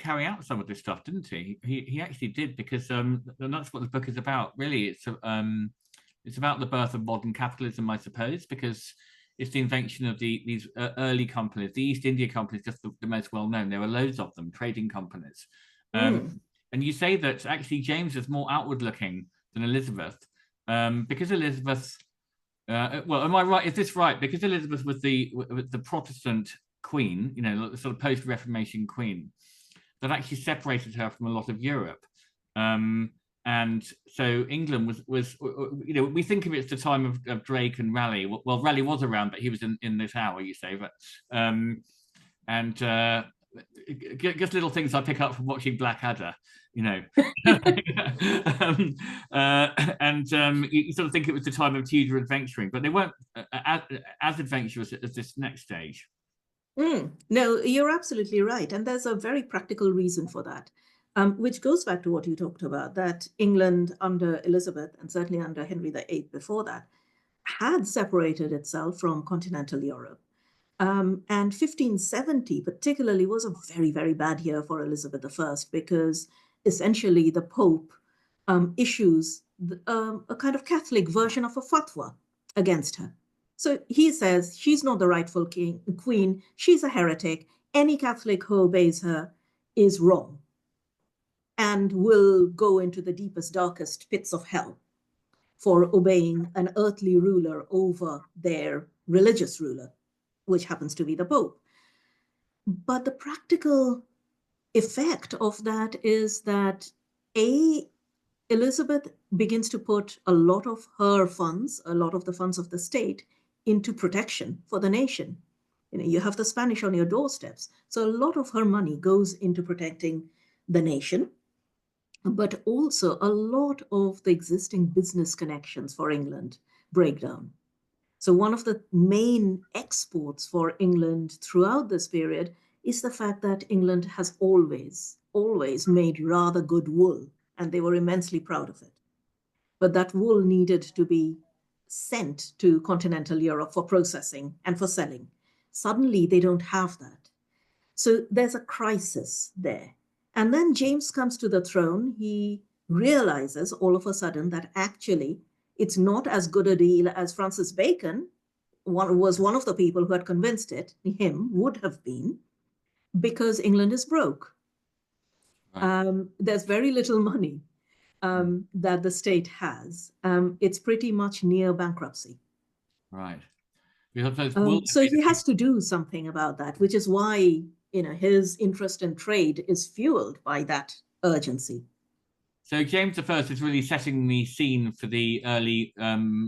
carry out some of this stuff, didn't he? He actually did, because and that's what the book is about. Really, it's about the birth of modern capitalism, I suppose, because it's the invention of these early companies. The East India Company is just the most well known. There were loads of them, trading companies. And you say that actually James is more outward looking than Elizabeth, because Elizabeth. Well, am I right? Is this right? Because Elizabeth was the Protestant queen, the sort of post-Reformation queen, that actually separated her from a lot of Europe. And so England was we think of it as the time of Drake and Raleigh. Well, Raleigh was around, but he was in this hour, you say. But just little things I pick up from watching Blackadder, and you sort of think it was the time of Tudor adventuring, but they weren't as adventurous as this next stage. No, you're absolutely right. And there's a very practical reason for that, which goes back to what you talked about, that England under Elizabeth, and certainly under Henry VIII before that, had separated itself from continental Europe. And 1570 particularly was a very, very bad year for Elizabeth I, because essentially the Pope issues a kind of Catholic version of a fatwa against her. So he says she's not the rightful queen, she's a heretic, any Catholic who obeys her is wrong and will go into the deepest, darkest pits of hell for obeying an earthly ruler over their religious ruler, which happens to be the Pope. But the practical effect of that is that Elizabeth begins to put a lot of her funds, a lot of the funds of the state, into protection for the nation. You have the Spanish on your doorsteps. So a lot of her money goes into protecting the nation, but also a lot of the existing business connections for England break down. So one of the main exports for England throughout this period is the fact that England has always made rather good wool, and they were immensely proud of it. But that wool needed to be sent to continental Europe for processing and for selling. Suddenly, they don't have that. So there's a crisis there. And then James comes to the throne. He realizes all of a sudden that actually it's not as good a deal as Francis Bacon was one of the people who had convinced him would have been, because England is broke. Right. There's very little money that the state has. It's pretty much near bankruptcy. Right. So he has to do something about that, which is why his interest in trade is fueled by that urgency. So James I is really setting the scene for the early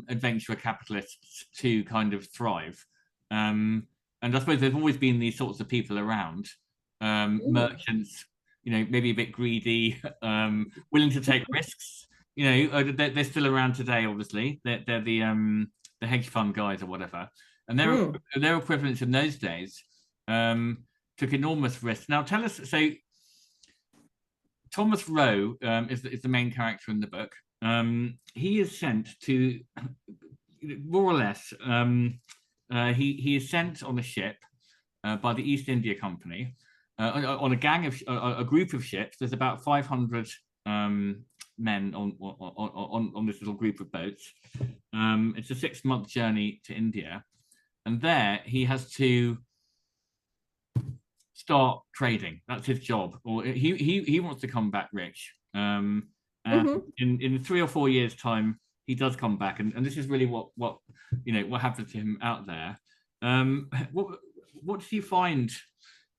adventurer capitalists to kind of thrive. And I suppose there's always been these sorts of people around, merchants, maybe a bit greedy, willing to take risks. They're still around today, obviously. They're the hedge fund guys or whatever. And their equivalents in those days took enormous risks. Now tell us, so Thomas Roe is the main character in the book. He is sent to, more or less, he is sent on a ship by the East India Company on a group of ships. There's about 500 men on this little group of boats. It's a 6-month journey to India, and there he has to start trading. That's his job, or he wants to come back rich. And in 3 or 4 years' time, he does come back, and this is really what happens to him out there. What do you find?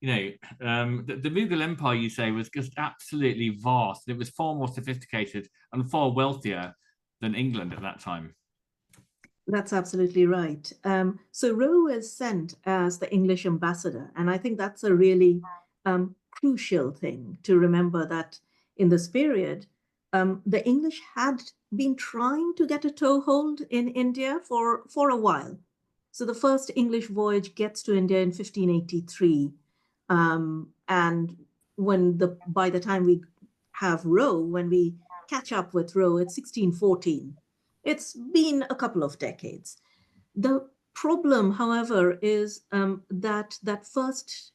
The Mughal Empire, you say, was just absolutely vast. It was far more sophisticated and far wealthier than England at that time. That's absolutely right. So Roe is sent as the English ambassador. And I think that's a really crucial thing to remember, that in this period, the English had been trying to get a toehold in India for a while. So the first English voyage gets to India in 1583. And by the time we have Roe, when we catch up with Roe, it's 1614. It's been a couple of decades. The problem, however, is that first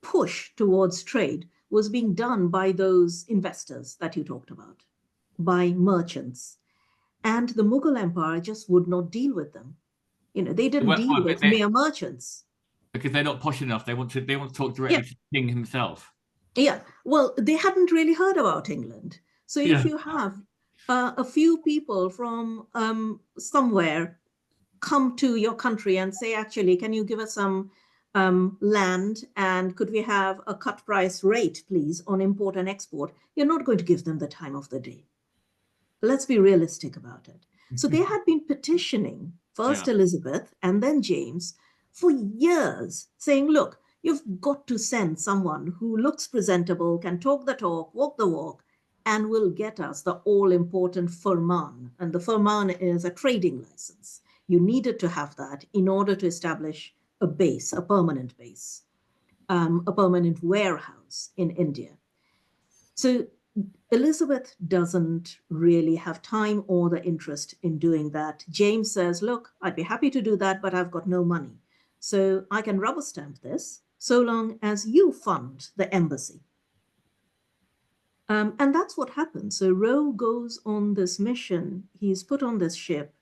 push towards trade was being done by those investors that you talked about, by merchants. And the Mughal Empire just would not deal with them. They didn't deal with mere merchants. Because they're not posh enough. They want to talk directly Yeah. to the king himself. Yeah, well, they hadn't really heard about England. So if you have a few people from somewhere come to your country and say, actually, can you give us some land, and could we have a cut price rate, please, on import and export? You're not going to give them the time of the day. Let's be realistic about it. So they had been petitioning first Elizabeth and then James for years, saying, look, you've got to send someone who looks presentable, can talk the talk, walk the walk, and will get us the all-important firman. And the firman is a trading license. You needed to have that in order to establish a base, a permanent base, a permanent warehouse in India. So Elizabeth doesn't really have time or the interest in doing that. James says, look, I'd be happy to do that, but I've got no money. So I can rubber stamp this so long as you fund the embassy. And that's what happens. So Roe goes on this mission. He's put on this ship.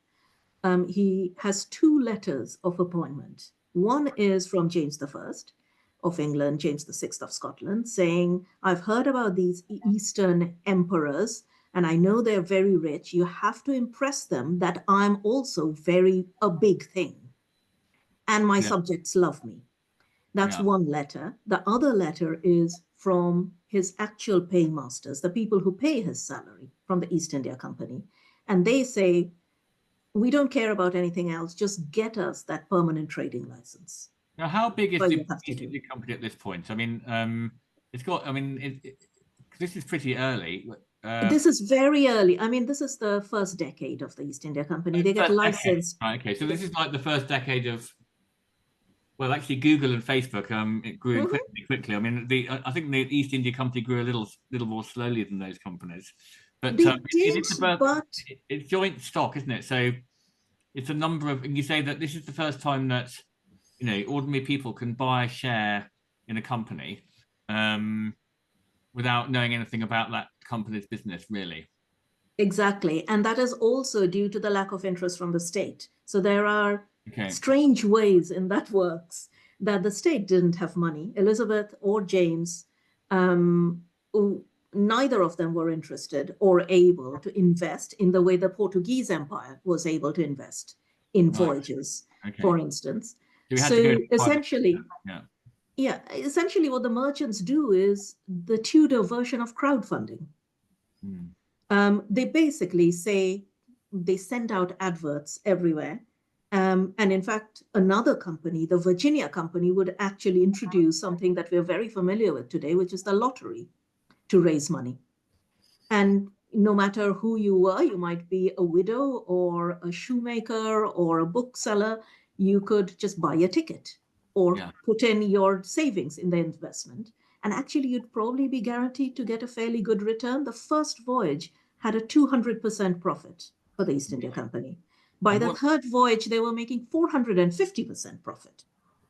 He has 2 letters of appointment. One is from James I of England, James VI of Scotland, saying, I've heard about these Eastern emperors, and I know they're very rich. You have to impress them that I'm also a big thing, and my subjects love me. That's one letter. The other letter is from his actual paymasters, the people who pay his salary from the East India Company. And they say, we don't care about anything else. Just get us that permanent trading license. Now, how big is the East India Company at this point? I mean, it's got, I mean, this is pretty early. This is very early. I mean, this is the first decade of the East India Company. They get licensed. Right, okay, so this is like the first decade of, well, actually, Google and Facebook, it grew incredibly quickly. I mean, I think the East India Company grew a little more slowly than those companies. But it's joint stock, isn't it? So it's a number of, and you say that this is the first time that, ordinary people can buy a share in a company without knowing anything about that company's business, really. Exactly. And that is also due to the lack of interest from the state. So there are strange ways in that works, that the state didn't have money. Elizabeth or James, neither of them were interested or able to invest in the way the Portuguese Empire was able to invest in voyages, for instance. So essentially, essentially what the merchants do is the Tudor version of crowdfunding. They basically say, they send out adverts everywhere. And in fact, another company, the Virginia Company, would actually introduce something that we're very familiar with today, which is the lottery, to raise money. And no matter who you were, you might be a widow or a shoemaker or a bookseller, you could just buy a ticket or put in your savings in the investment. And actually, you'd probably be guaranteed to get a fairly good return. The first voyage had a 200% profit for the East India Company. By the third voyage, they were making 450% profit.